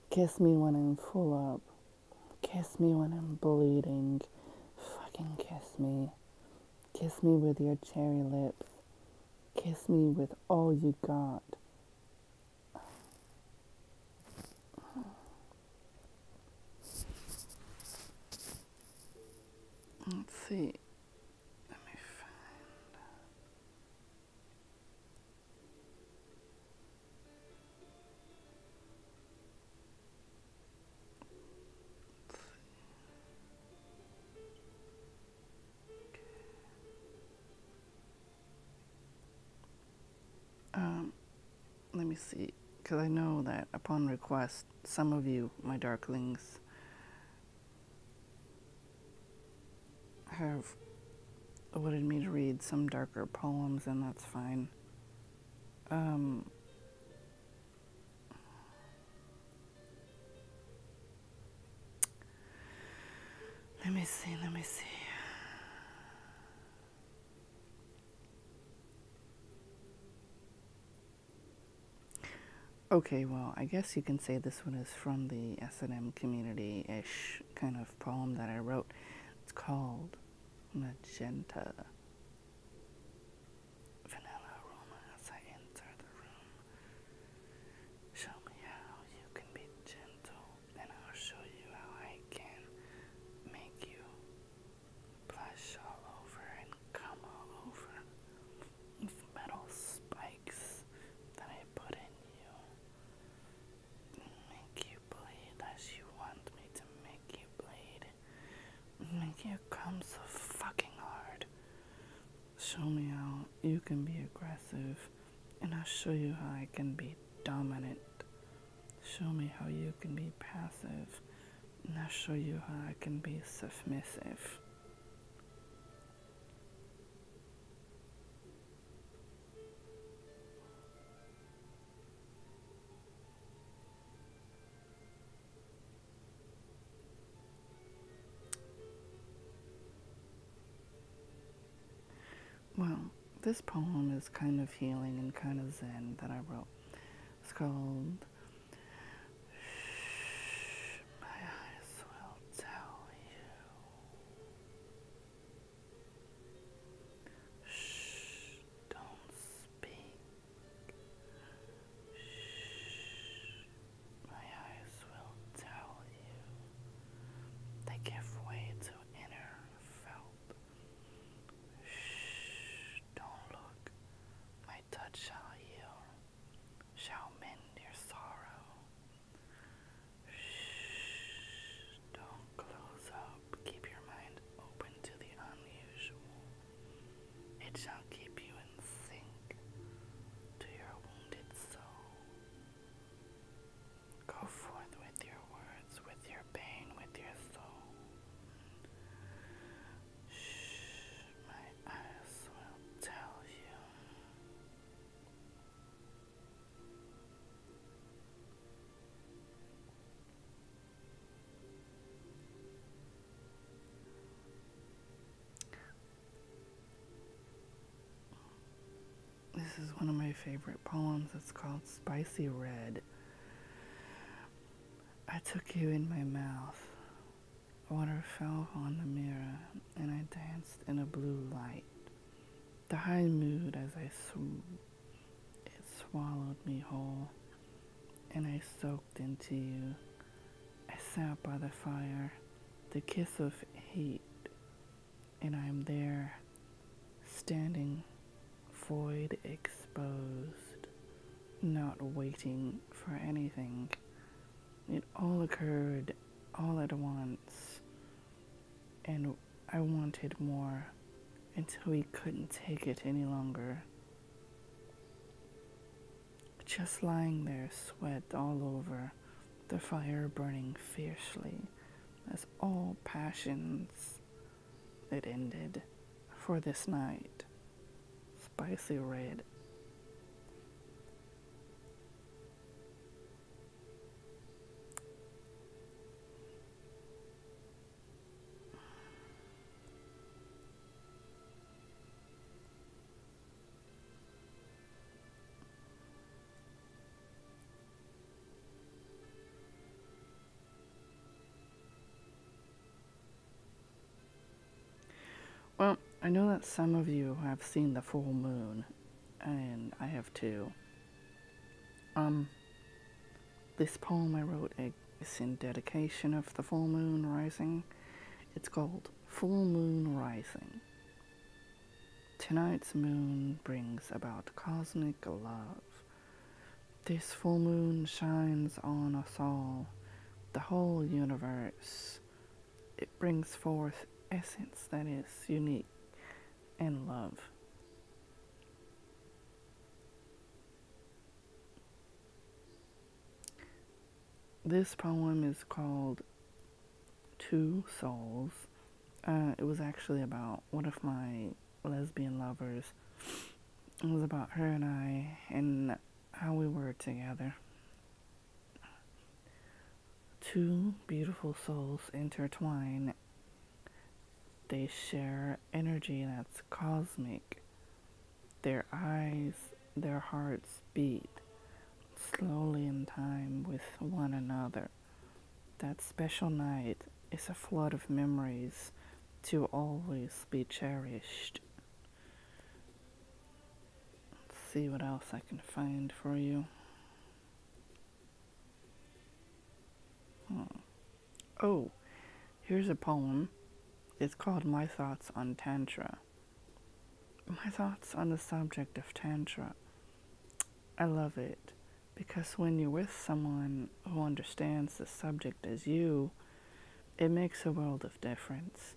Kiss me when I'm full up. Kiss me when I'm bleeding. Fucking kiss me. Kiss me with your cherry lips. Kiss me with all you got. Let's see. Let me find. Let me see, because I know that upon request, some of you, my darklings, have wanted me to read some darker poems, and that's fine. Let me see. Okay, well, I guess you can say this one is from the S&M community-ish kind of poem that I wrote. It's called Magenta. Vanilla aroma as I enter the room. Show me how you can be gentle, and I'll show you how I can make you blush all over and come all over with metal spikes that I put in you. Make you bleed as you want me to make you bleed. Make you come so fucking hard. Show me how you can be aggressive, and I'll show you how I can be dominant. Show me how you can be passive, and I'll show you how I can be submissive. Well, this poem is kind of healing and kind of zen that I wrote. It's called Shh, My Eyes Will Tell You. Shh, don't speak. I give way to inner felt. Shh, don't look. My touch shall heal, shall mend your sorrow. Shh, don't close up. Keep your mind open to the unusual. It shall keep you in sync to your wounded soul. Go forth with your words, with your pain, with your soul. Shh, my eyes will tell you. This is one of my favorite poems. It's called Spicy Red. I took you in my mouth. Water fell on the mirror, and I danced in a blue light. The high mood as I swooped, it swallowed me whole, and I soaked into you. I sat by the fire, the kiss of heat, and I'm there, standing, void exposed, not waiting for anything. It all occurred all at once, and I wanted more until we couldn't take it any longer. Just lying there, sweat all over, the fire burning fiercely, as all passions, it ended for this night. Spicy Red. Well, I know that some of you have seen the full moon, and I have too. This poem I wrote is in dedication of the full moon rising. It's called Full Moon Rising. Tonight's moon brings about cosmic love. This full moon shines on us all, the whole universe. It brings forth essence that is unique and love. This poem is called Two Souls. It was actually about one of my lesbian lovers. It was about her and I and how we were together. Two beautiful souls intertwine. They share energy that's cosmic. Their eyes, their hearts beat slowly in time with one another. That special night is a flood of memories to always be cherished. Let's see what else I can find for you. Oh, here's a poem. It's called My Thoughts on Tantra. My thoughts on the subject of Tantra. I love it because when you're with someone who understands the subject as you, it makes a world of difference,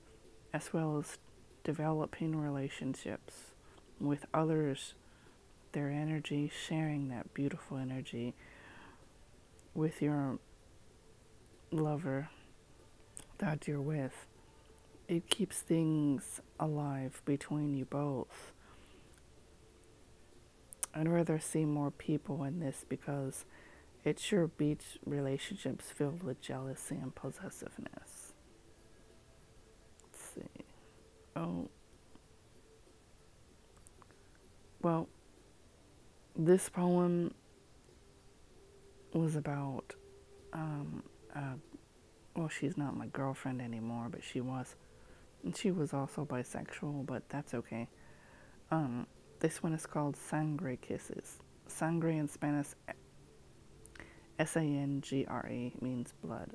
as well as developing relationships with others, their energy, sharing that beautiful energy with your lover that you're with. It keeps things alive between you both. I'd rather see more people in this because it sure beats relationships filled with jealousy and possessiveness. Let's see. Oh. Well, this poem was about, well, she's not my girlfriend anymore, but she was. And she was also bisexual, but that's okay. This one is called Sangre Kisses. Sangre in Spanish, Sangre means blood.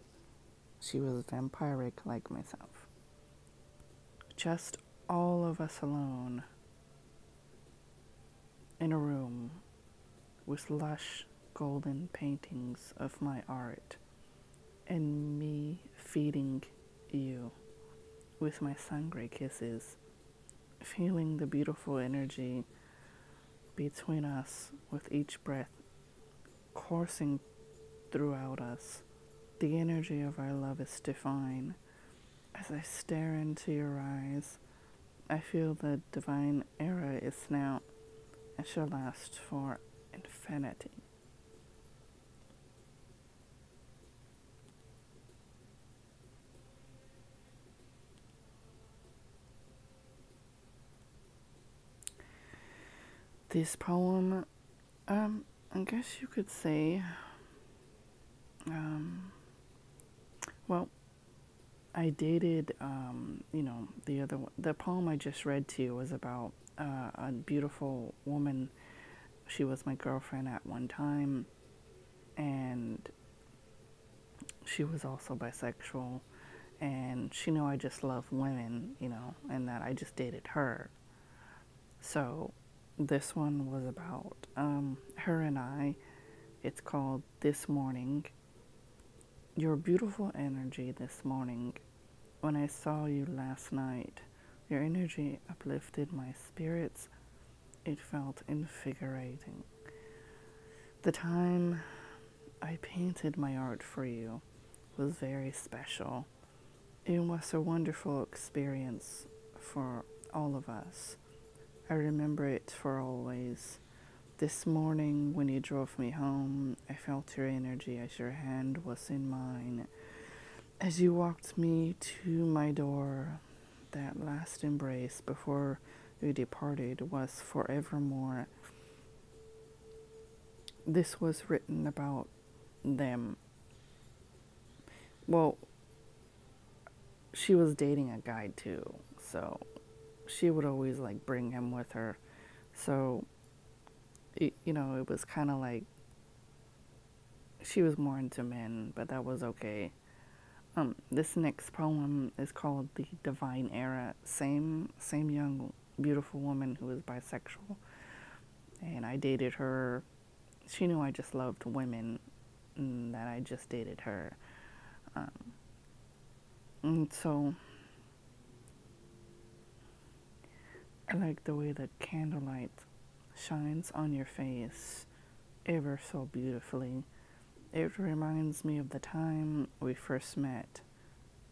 She was vampiric like myself. Just all of us alone in a room with lush golden paintings of my art and me feeding you with my sangre kisses, feeling the beautiful energy between us with each breath coursing throughout us. The energy of our love is divine. As I stare into your eyes, I feel the divine era is now and shall last for infinity. This poem, I guess you could say, well, I dated, the poem I just read to you was about a beautiful woman. She was my girlfriend at one time, and she was also bisexual, and she knew I just love women, and that I just dated her. So this one was about her and I. It's called This Morning. Your beautiful energy this morning. When I saw you last night, your energy uplifted my spirits. It felt invigorating. The time I painted my art for you was very special. It was a wonderful experience for all of us. I remember it for always. This morning when you drove me home, I felt your energy as your hand was in mine. As you walked me to my door, that last embrace before you departed was forevermore. This was written about them. Well, she was dating a guy too, so she would always bring him with her. So it was kind of like she was more into men, but that was okay. This next poem is called The Divine Era. Same young, beautiful woman who is bisexual. And I dated her. She knew I just loved women and that I just dated her. And so I like the way the candlelight shines on your face ever so beautifully. It reminds me of the time we first met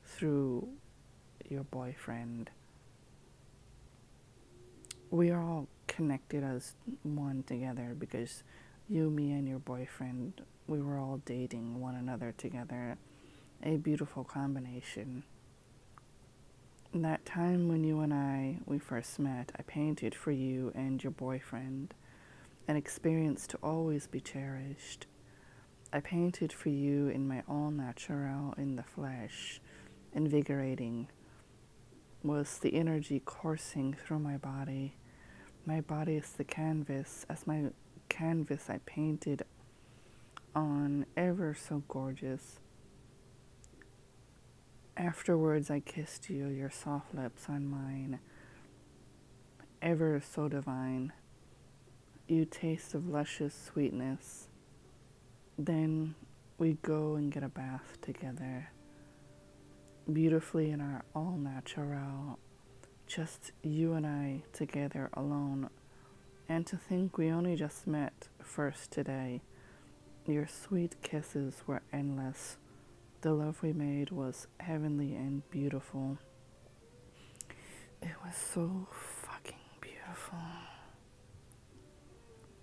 through your boyfriend. We are all connected as one together because you, me, and your boyfriend, we were all dating one another together. A beautiful combination. That time when you and we first met, I painted for you and your boyfriend, an experience to always be cherished. I painted for you in my all natural in the flesh, invigorating was the energy coursing through my body. My body is the canvas, as my canvas I painted on, ever so gorgeous. Afterwards I kissed you, your soft lips on mine, ever so divine. You taste of luscious sweetness. Then we go and get a bath together, beautifully in our all natural, just you and I together alone. And to think we only just met first today. Your sweet kisses were endless. The love we made was heavenly and beautiful. It was so fucking beautiful.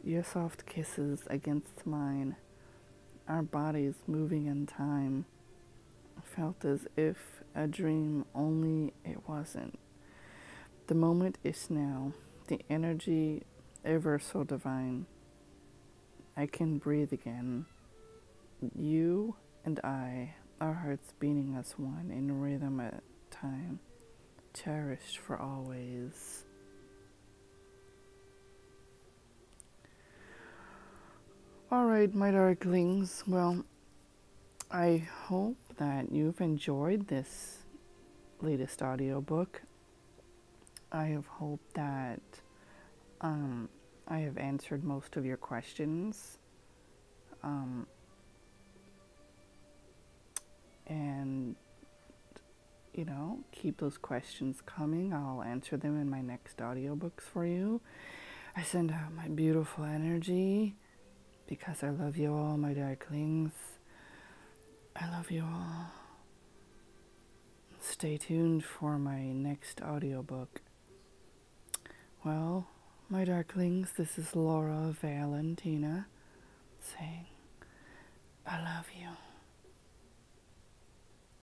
Your soft kisses against mine, our bodies moving in time, felt as if a dream, only it wasn't. The moment is now, the energy ever so divine. I can breathe again. You and I, our hearts beating as one in rhythm at time, cherished for always. Alright, my darklings, well, I hope that you've enjoyed this latest audiobook. I have hoped that I have answered most of your questions. And, keep those questions coming. I'll answer them in my next audiobooks for you. I send out my beautiful energy because I love you all, my darklings. I love you all. Stay tuned for my next audiobook. Well, my darklings, this is Laura Valentina saying, I love you.